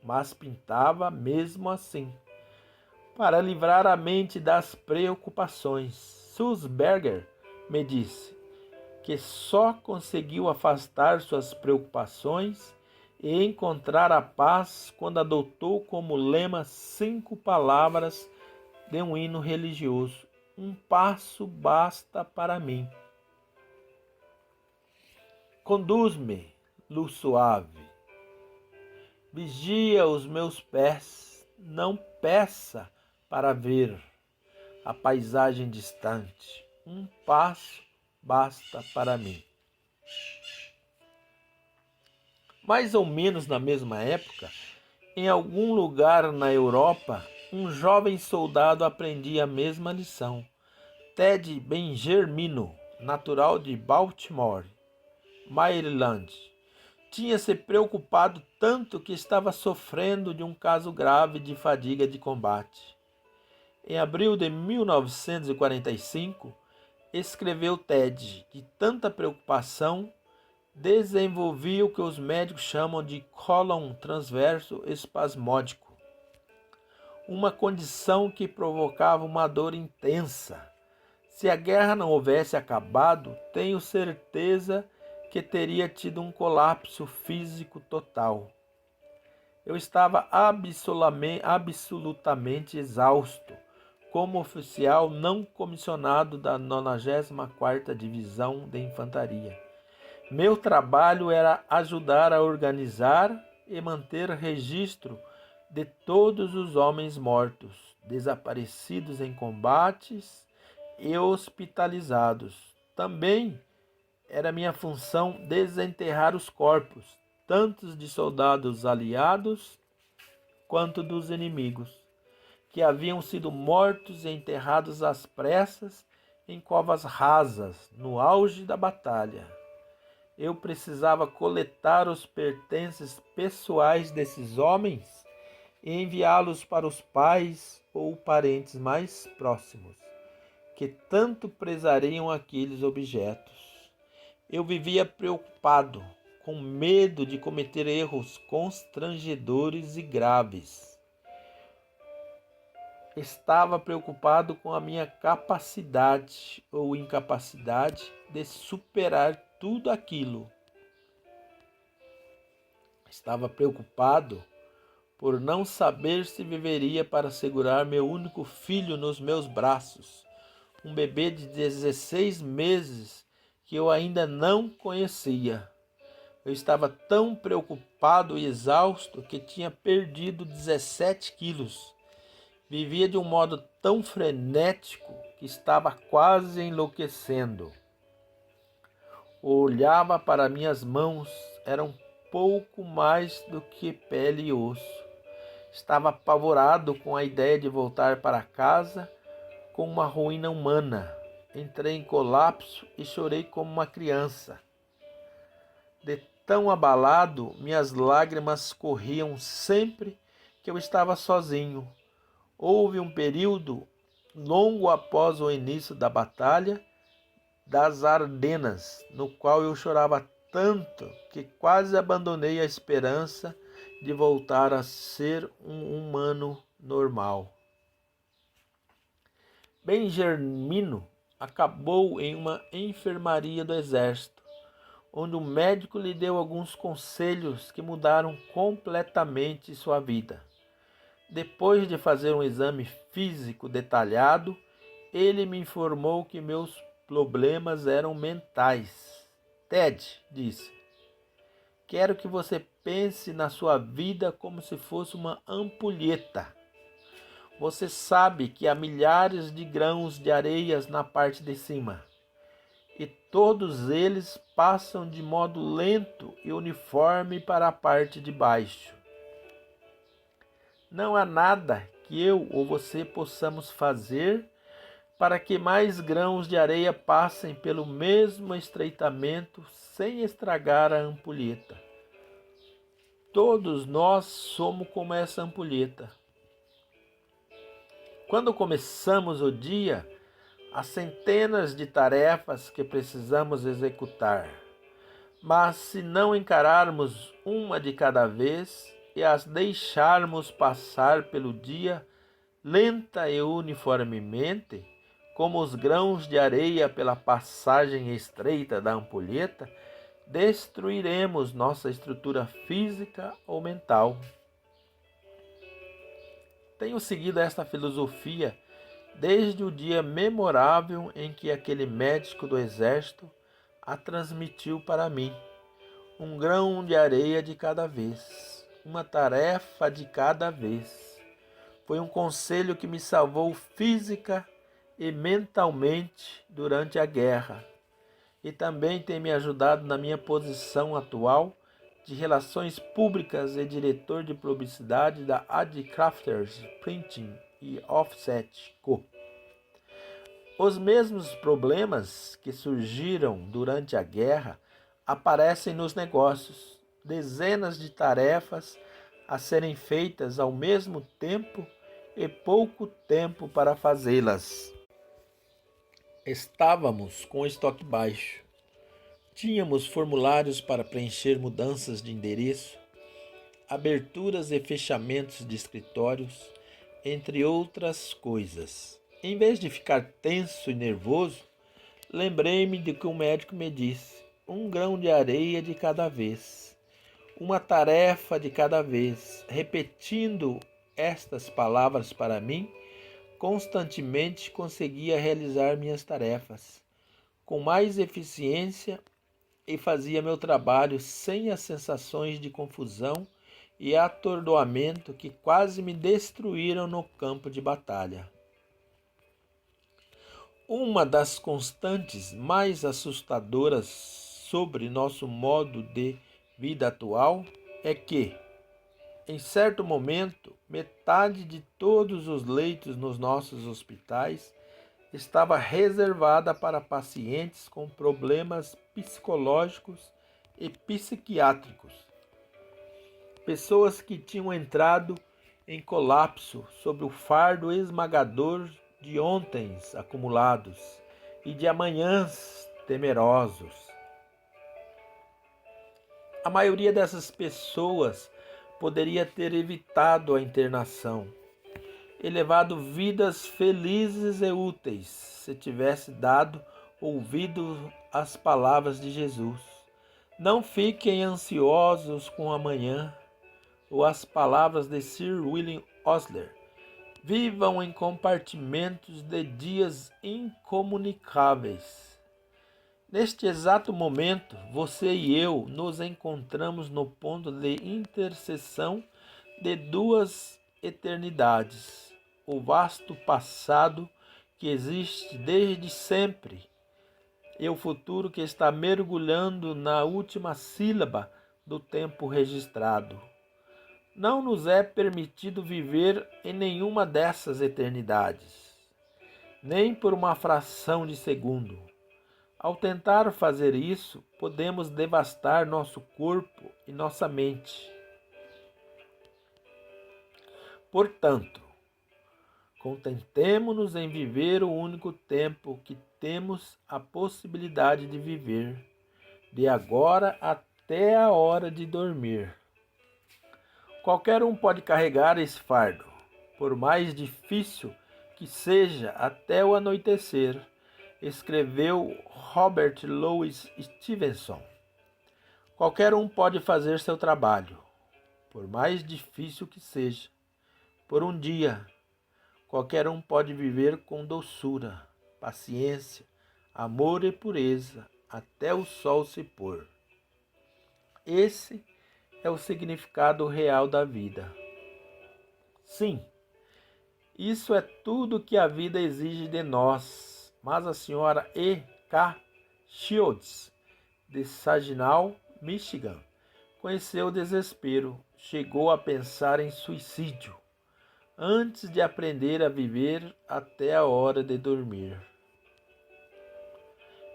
mas pintava mesmo assim, para livrar a mente das preocupações. Sulzberger me disse que só conseguiu afastar suas preocupações e encontrar a paz quando adotou como lema 5 palavras de um hino religioso: um passo basta para mim. Conduz-me, luz suave, vigia os meus pés, não peça para ver a paisagem distante. Um passo basta para mim. Mais ou menos na mesma época, em algum lugar na Europa, um jovem soldado aprendia a mesma lição. Ted Benjermino, natural de Baltimore, Maryland, tinha se preocupado tanto que estava sofrendo de um caso grave de fadiga de combate. Em abril de 1945, escreveu Ted, de tanta preocupação, desenvolvia o que os médicos chamam de cólon transverso espasmódico, uma condição que provocava uma dor intensa. Se a guerra não houvesse acabado, tenho certeza que teria tido um colapso físico total. Eu estava absolutamente exausto, como oficial não comissionado da 94ª Divisão de Infantaria. Meu trabalho era ajudar a organizar e manter registro de todos os homens mortos, desaparecidos em combates e hospitalizados. Também era minha função desenterrar os corpos, tanto de soldados aliados quanto dos inimigos, que haviam sido mortos e enterrados às pressas em covas rasas, no auge da batalha. Eu precisava coletar os pertences pessoais desses homens e enviá-los para os pais ou parentes mais próximos, que tanto prezariam aqueles objetos. Eu vivia preocupado, com medo de cometer erros constrangedores e graves. Estava preocupado com a minha capacidade ou incapacidade de superar tudo aquilo. Estava preocupado por não saber se viveria para segurar meu único filho nos meus braços, um bebê de 16 meses que eu ainda não conhecia. Eu estava tão preocupado e exausto que tinha perdido 17 quilos. Vivia de um modo tão frenético que estava quase enlouquecendo. Olhava para minhas mãos, eram pouco mais do que pele e osso. Estava apavorado com a ideia de voltar para casa com uma ruína humana. Entrei em colapso e chorei como uma criança. De tão abalado, minhas lágrimas corriam sempre que eu estava sozinho. Houve um período longo após o início da batalha das Ardenas, no qual eu chorava tanto que quase abandonei a esperança de voltar a ser um humano normal. Benjermino acabou em uma enfermaria do exército, onde um médico lhe deu alguns conselhos que mudaram completamente sua vida. Depois de fazer um exame físico detalhado, ele me informou que meus problemas eram mentais. Ted, disse, quero que você pense na sua vida como se fosse uma ampulheta. Você sabe que há milhares de grãos de areias na parte de cima, e todos eles passam de modo lento e uniforme para a parte de baixo. Não há nada que eu ou você possamos fazer para que mais grãos de areia passem pelo mesmo estreitamento sem estragar a ampulheta. Todos nós somos como essa ampulheta. Quando começamos o dia, há centenas de tarefas que precisamos executar. Mas se não encararmos uma de cada vez e as deixarmos passar pelo dia lenta e uniformemente, como os grãos de areia pela passagem estreita da ampulheta, destruiremos nossa estrutura física ou mental. Tenho seguido esta filosofia desde o dia memorável em que aquele médico do exército a transmitiu para mim. Um grão de areia de cada vez, uma tarefa de cada vez. Foi um conselho que me salvou física e mentalmente durante a guerra e também tem me ajudado na minha posição atual de relações públicas e diretor de publicidade da Ad Crafters Printing e Offset Co. Os mesmos problemas que surgiram durante a guerra aparecem nos negócios. Dezenas de tarefas a serem feitas ao mesmo tempo e pouco tempo para fazê-las. Estávamos com o estoque baixo. Tínhamos formulários para preencher mudanças de endereço, aberturas e fechamentos de escritórios, entre outras coisas. Em vez de ficar tenso e nervoso, lembrei-me de que o médico me disse: um grão de areia de cada vez, uma tarefa de cada vez. Repetindo estas palavras para mim, constantemente conseguia realizar minhas tarefas com mais eficiência e fazia meu trabalho sem as sensações de confusão e atordoamento que quase me destruíram no campo de batalha. Uma das constantes mais assustadoras sobre nosso modo de vida atual é que, em certo momento, metade de todos os leitos nos nossos hospitais estava reservada para pacientes com problemas psicológicos e psiquiátricos. Pessoas que tinham entrado em colapso sob o fardo esmagador de ontens acumulados e de amanhãs temerosos. A maioria dessas pessoas poderia ter evitado a internação e levado vidas felizes e úteis se tivesse dado ouvido às palavras de Jesus. Não fiquem ansiosos com o amanhã, ou as palavras de Sir William Osler. Vivam em compartimentos de dias incomunicáveis. Neste exato momento, você e eu nos encontramos no ponto de interseção de duas eternidades. O vasto passado que existe desde sempre e o futuro que está mergulhando na última sílaba do tempo registrado. Não nos é permitido viver em nenhuma dessas eternidades, nem por uma fração de segundo. Ao tentar fazer isso, podemos devastar nosso corpo e nossa mente. Portanto, contentemo-nos em viver o único tempo que temos a possibilidade de viver, de agora até a hora de dormir. Qualquer um pode carregar esse fardo, por mais difícil que seja, até o anoitecer, escreveu Robert Louis Stevenson. Qualquer um pode fazer seu trabalho, por mais difícil que seja, por um dia. Qualquer um pode viver com doçura, paciência, amor e pureza, até o sol se pôr. Esse é o significado real da vida. Sim, isso é tudo que a vida exige de nós, mas a senhora E. K. Shields, de Saginaw, Michigan, conheceu o desespero, chegou a pensar em suicídio, antes de aprender a viver até a hora de dormir.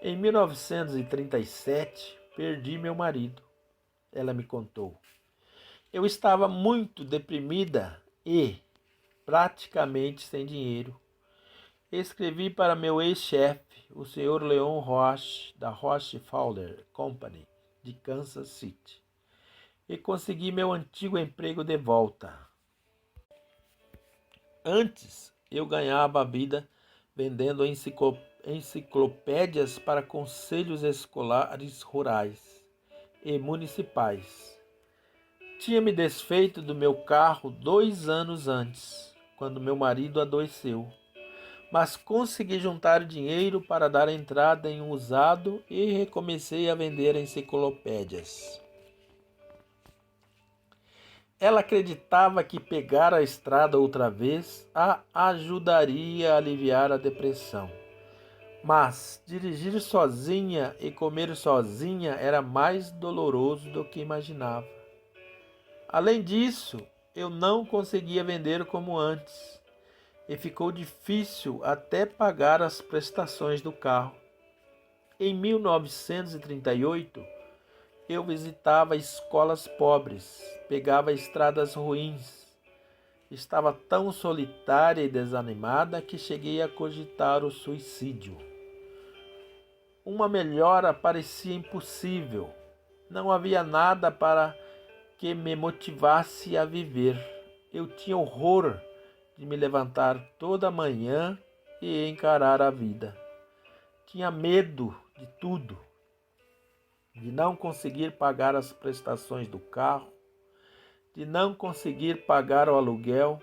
Em 1937, perdi meu marido. Ela me contou. Eu estava muito deprimida e praticamente sem dinheiro. Escrevi para meu ex-chefe, o Sr. Leon Roche, da Roche Fowler Company, de Kansas City, e consegui meu antigo emprego de volta. Antes, eu ganhava a vida vendendo enciclopédias para conselhos escolares rurais. e municipais. Tinha me desfeito do meu carro 2 anos antes, quando meu marido adoeceu, mas consegui juntar dinheiro para dar entrada em um usado e recomecei a vender enciclopédias. Ela acreditava que pegar a estrada outra vez a ajudaria a aliviar a depressão. Mas dirigir sozinha e comer sozinha era mais doloroso do que imaginava. Além disso, eu não conseguia vender como antes e ficou difícil até pagar as prestações do carro. Em 1938, eu visitava escolas pobres, pegava estradas ruins. Estava tão solitária e desanimada que cheguei a cogitar o suicídio. Uma melhora parecia impossível. Não havia nada para que me motivasse a viver. Eu tinha horror de me levantar toda manhã e encarar a vida. Tinha medo de tudo, de não conseguir pagar as prestações do carro, de não conseguir pagar o aluguel,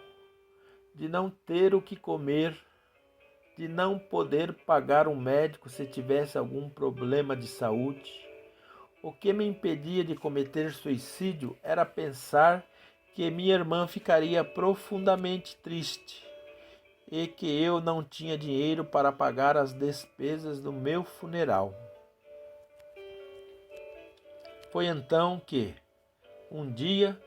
de não ter o que comer, de não poder pagar um médico se tivesse algum problema de saúde. O que me impedia de cometer suicídio era pensar que minha irmã ficaria profundamente triste e que eu não tinha dinheiro para pagar as despesas do meu funeral. Foi então que, um dia,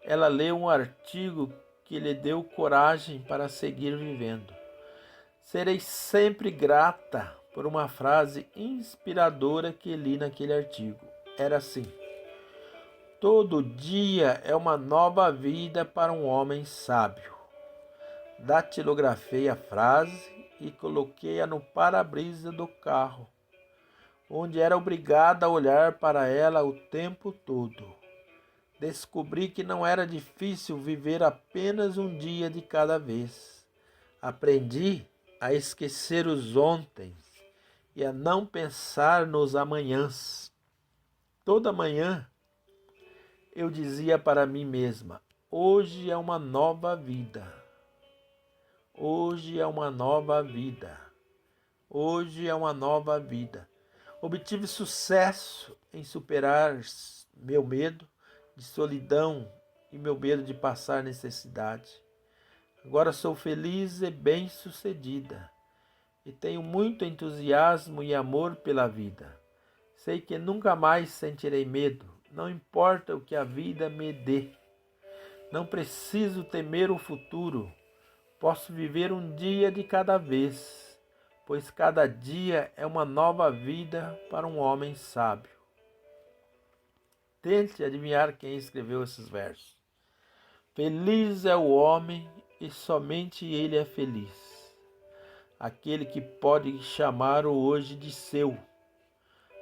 ela leu um artigo que lhe deu coragem para seguir vivendo. Serei sempre grata por uma frase inspiradora que li naquele artigo. Era assim: todo dia é uma nova vida para um homem sábio. Datilografei a frase e coloquei-a no para-brisa do carro, onde era obrigada a olhar para ela o tempo todo. Descobri que não era difícil viver apenas um dia de cada vez. Aprendi a esquecer os ontens e a não pensar nos amanhãs. Toda manhã eu dizia para mim mesma: hoje é uma nova vida. Hoje é uma nova vida. Hoje é uma nova vida. Obtive sucesso em superar meu medo de solidão e meu medo de passar necessidade. Agora sou feliz e bem-sucedida e tenho muito entusiasmo e amor pela vida. Sei que nunca mais sentirei medo, não importa o que a vida me dê. Não preciso temer o futuro, posso viver um dia de cada vez, pois cada dia é uma nova vida para um homem sábio. Tente adivinhar quem escreveu esses versos. Feliz é o homem e somente ele é feliz. Aquele que pode chamar o hoje de seu.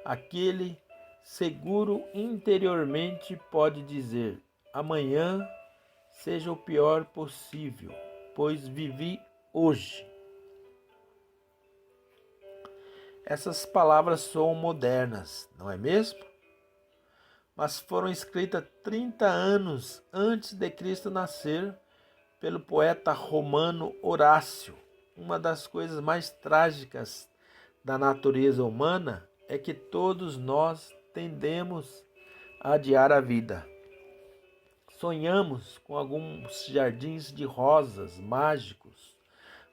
Aquele seguro interiormente pode dizer: amanhã seja o pior possível, pois vivi hoje. Essas palavras soam modernas, não é mesmo? Mas foram escritas 30 anos antes de Cristo nascer pelo poeta romano Horácio. Uma das coisas mais trágicas da natureza humana é que todos nós tendemos a adiar a vida. Sonhamos com alguns jardins de rosas mágicos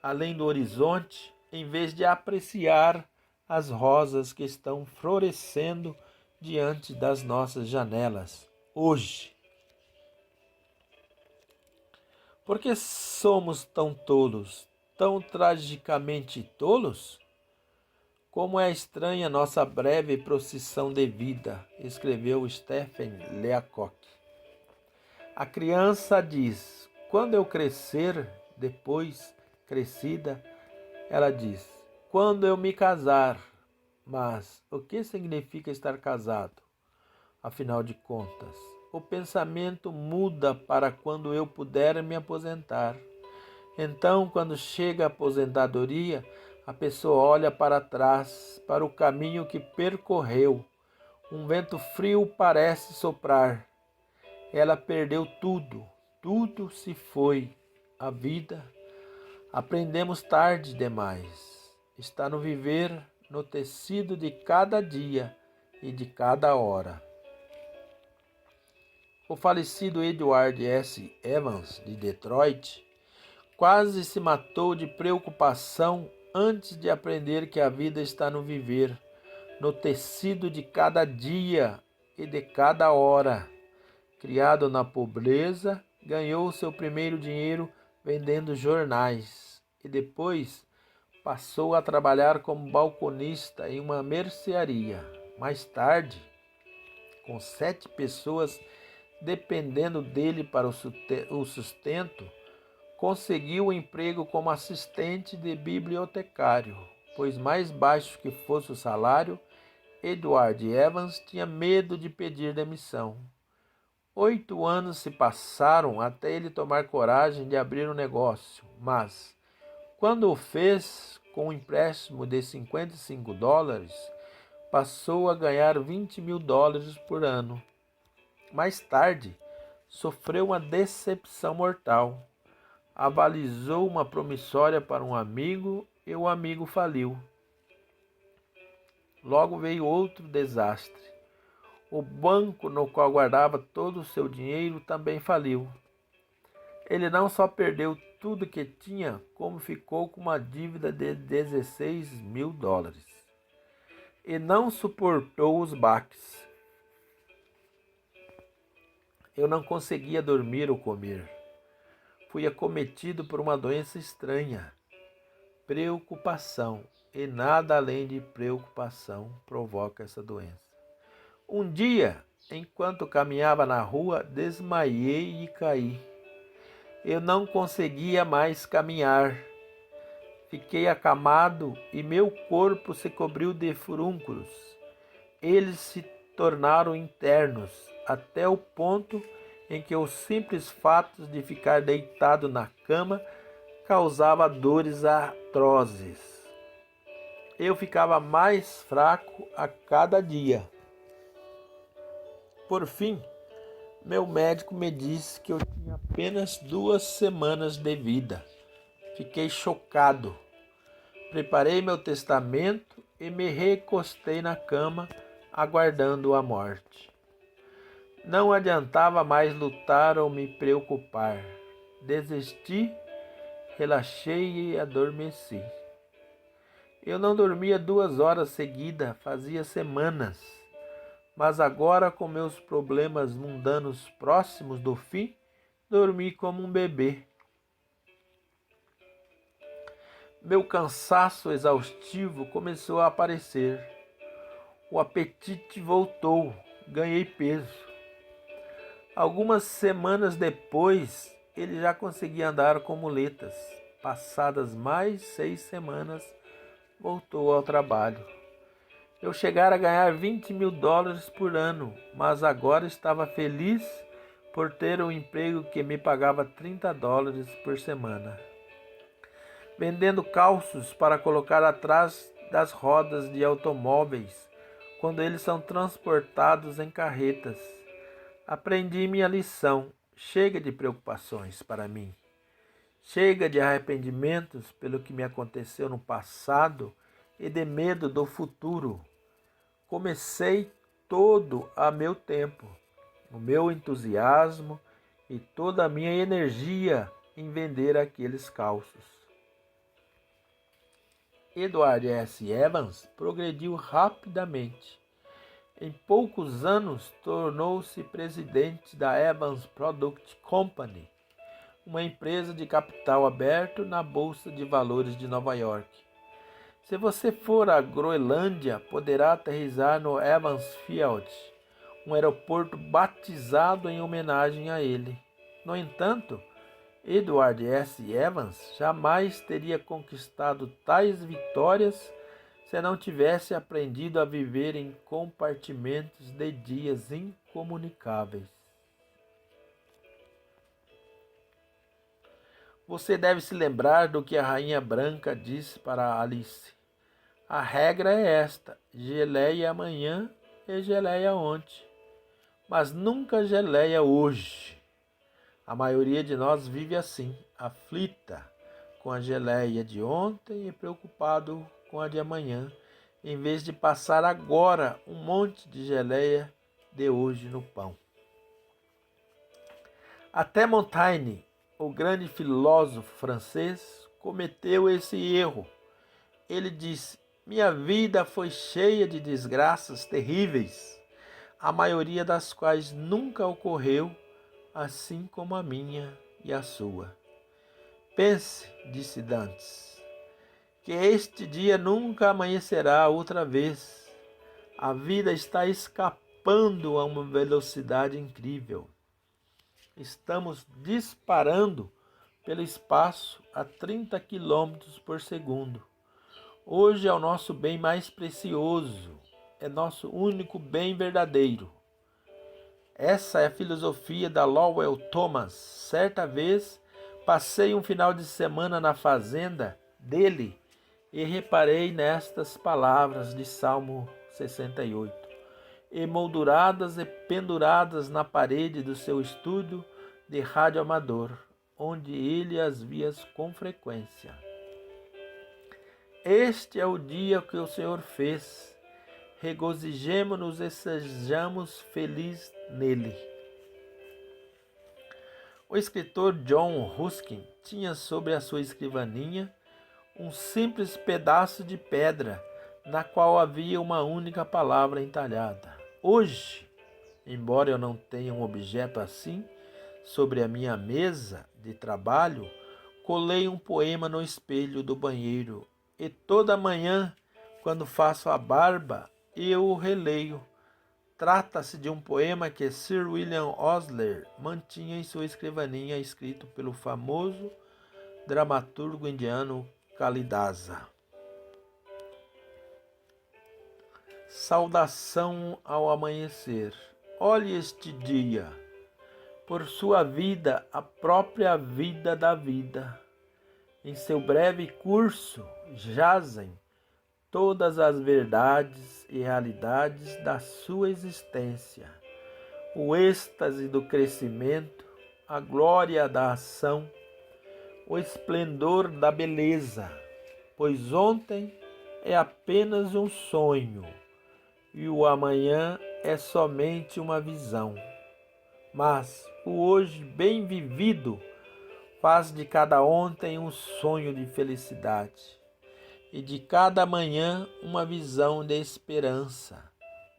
além do horizonte, em vez de apreciar as rosas que estão florescendo diante das nossas janelas hoje. Por que somos tão tolos, tão tragicamente tolos? Como é estranha nossa breve procissão de vida, escreveu Stephen Leacock. A criança diz: quando eu crescer, depois, crescida, ela diz: quando eu me casar. Mas o que significa estar casado? Afinal de contas, o pensamento muda para quando eu puder me aposentar. Então, quando chega a aposentadoria, a pessoa olha para trás, para o caminho que percorreu, Um vento frio parece soprar. Ela perdeu tudo, tudo se foi. A vida, aprendemos tarde demais. Está no viver, no tecido de cada dia e de cada hora. O falecido Edward S. Evans, de Detroit, quase se matou de preocupação antes de aprender que a vida está no viver, no tecido de cada dia e de cada hora. Criado na pobreza, ganhou seu primeiro dinheiro vendendo jornais e depois passou a trabalhar como balconista em uma mercearia. Mais tarde, com 7 pessoas dependendo dele para o sustento, conseguiu um emprego como assistente de bibliotecário, pois mais baixo que fosse o salário, Edward Evans tinha medo de pedir demissão. 8 anos se passaram até ele tomar coragem de abrir um negócio, mas, quando o fez com um empréstimo de $55, passou a ganhar $20.000 por ano. Mais tarde, sofreu uma decepção mortal. Avalizou uma promissória para um amigo e o amigo faliu. Logo veio outro desastre. O banco no qual guardava todo o seu dinheiro também faliu. Ele não só perdeu tudo que tinha, como ficou com uma dívida de $16.000. E não suportou os baques. Eu não conseguia dormir ou comer. Fui acometido por uma doença estranha, preocupação, e nada além de preocupação provoca essa doença. Um dia, enquanto caminhava na rua, desmaiei e caí. Eu não conseguia mais caminhar. Fiquei acamado e meu corpo se cobriu de furúnculos. Eles se tornaram internos, até o ponto em que os simples fatos de ficar deitado na cama causava dores atrozes. Eu ficava mais fraco a cada dia. Por fim, meu médico me disse que eu tinha apenas 2 semanas de vida. Fiquei chocado. Preparei meu testamento e me recostei na cama, aguardando a morte. Não adiantava mais lutar ou me preocupar. Desisti, relaxei e adormeci. Eu não dormia 2 horas seguidas, fazia semanas. Mas agora, com meus problemas mundanos próximos do fim, dormi como um bebê. Meu cansaço exaustivo começou a aparecer. O apetite voltou, ganhei peso. Algumas semanas depois, ele já conseguia andar com muletas. Passadas mais 6 semanas, voltou ao trabalho. Eu chegara a ganhar $20.000 por ano, mas agora estava feliz por ter um emprego que me pagava $30 por semana. Vendendo calços para colocar atrás das rodas de automóveis, quando eles são transportados em carretas. Aprendi minha lição. Chega de preocupações para mim. Chega de arrependimentos pelo que me aconteceu no passado e de medo do futuro. Comecei todo a meu tempo, o meu entusiasmo e toda a minha energia em vender aqueles calços. Edward S. Evans progrediu rapidamente. Em poucos anos, tornou-se presidente da Evans Product Company, uma empresa de capital aberto na Bolsa de Valores de Nova York. Se você for à Groenlândia, poderá aterrissar no Evans Field, um aeroporto batizado em homenagem a ele. No entanto, Edward S. Evans jamais teria conquistado tais vitórias se não tivesse aprendido a viver em compartimentos de dias incomunicáveis. Você deve se lembrar do que a Rainha Branca disse para Alice. A regra é esta: geleia amanhã e geleia ontem, mas nunca geleia hoje. A maioria de nós vive assim, aflita com a geleia de ontem e preocupado com a de amanhã, em vez de passar agora um monte de geleia de hoje no pão. Até Montaigne, o grande filósofo francês, cometeu esse erro. Ele disse: minha vida foi cheia de desgraças terríveis, a maioria das quais nunca ocorreu, assim como a minha e a sua. Pense, disse Dantes, que este dia nunca amanhecerá outra vez. A vida está escapando a uma velocidade incrível. Estamos disparando pelo espaço a 30 quilômetros por segundo. Hoje é o nosso bem mais precioso, é nosso único bem verdadeiro. Essa é a filosofia da Lowell Thomas. Certa vez, passei um final de semana na fazenda dele e reparei nestas palavras de Salmo 68, emolduradas e penduradas na parede do seu estúdio de rádio amador, onde ele as via com frequência. Este é o dia que o Senhor fez. Regozijemo-nos e sejamos felizes nele. O escritor John Ruskin tinha sobre a sua escrivaninha um simples pedaço de pedra, na qual havia uma única palavra entalhada. Hoje, embora eu não tenha um objeto assim sobre a minha mesa de trabalho, colei um poema no espelho do banheiro e toda manhã, quando faço a barba, eu o releio. Trata-se de um poema que Sir William Osler mantinha em sua escrivaninha, escrito pelo famoso dramaturgo indiano Kalidasa. Saudação ao amanhecer. Olhe este dia. Por sua vida, a própria vida da vida. Em seu breve curso jazem todas as verdades e realidades da sua existência, o êxtase do crescimento, a glória da ação, o esplendor da beleza, pois ontem é apenas um sonho e o amanhã é somente uma visão. Mas o hoje bem vivido faz de cada ontem um sonho de felicidade e de cada manhã uma visão de esperança.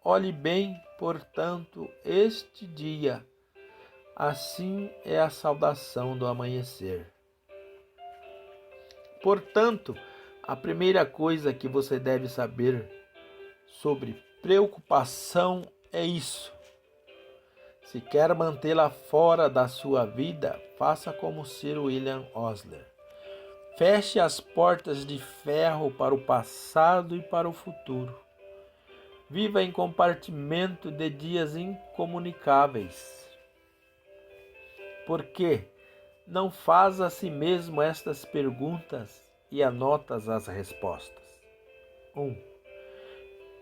Olhe bem, portanto, este dia. Assim é a saudação do amanhecer. Portanto, a primeira coisa que você deve saber sobre preocupação é isso. Se quer mantê-la fora da sua vida, faça como Sir William Osler. Feche as portas de ferro para o passado e para o futuro. Viva em compartimento de dias incomunicáveis. Por que não faz a si mesmo estas perguntas e anotas as respostas? 1.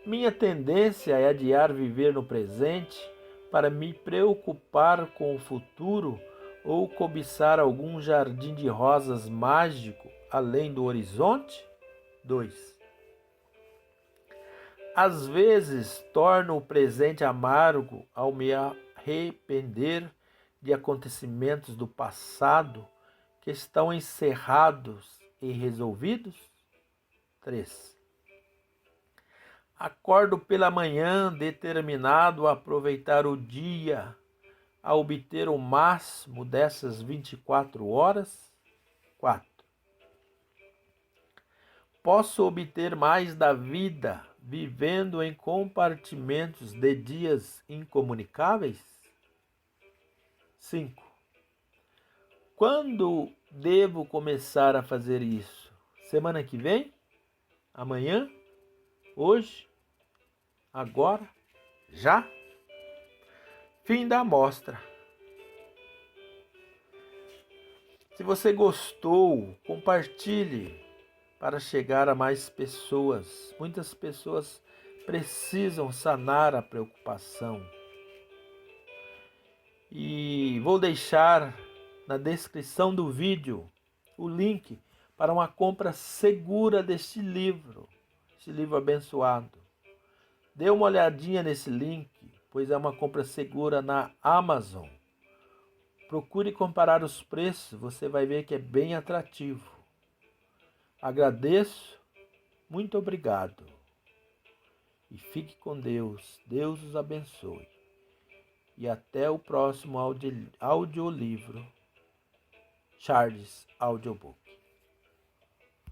Minha tendência é adiar viver no presente para me preocupar com o futuro ou cobiçar algum jardim de rosas mágico além do horizonte? 2. Às vezes torno o presente amargo ao me arrepender de acontecimentos do passado que estão encerrados e resolvidos? 3. Acordo pela manhã determinado a aproveitar o dia, a obter o máximo dessas 24 horas? 4. Posso obter mais da vida vivendo em compartimentos de dias incomunicáveis? 5. Quando devo começar a fazer isso? Semana que vem? Amanhã? Hoje? Agora? Já? Fim da amostra. Se você gostou, compartilhe para chegar a mais pessoas. Muitas pessoas precisam sanar a preocupação. E vou deixar na descrição do vídeo o link para uma compra segura deste livro abençoado. Dê uma olhadinha nesse link, pois é uma compra segura na Amazon. Procure comparar os preços, você vai ver que é bem atrativo. Agradeço, muito obrigado. E fique com Deus, Deus os abençoe. E até o próximo audiolivro, Charles Audiobook.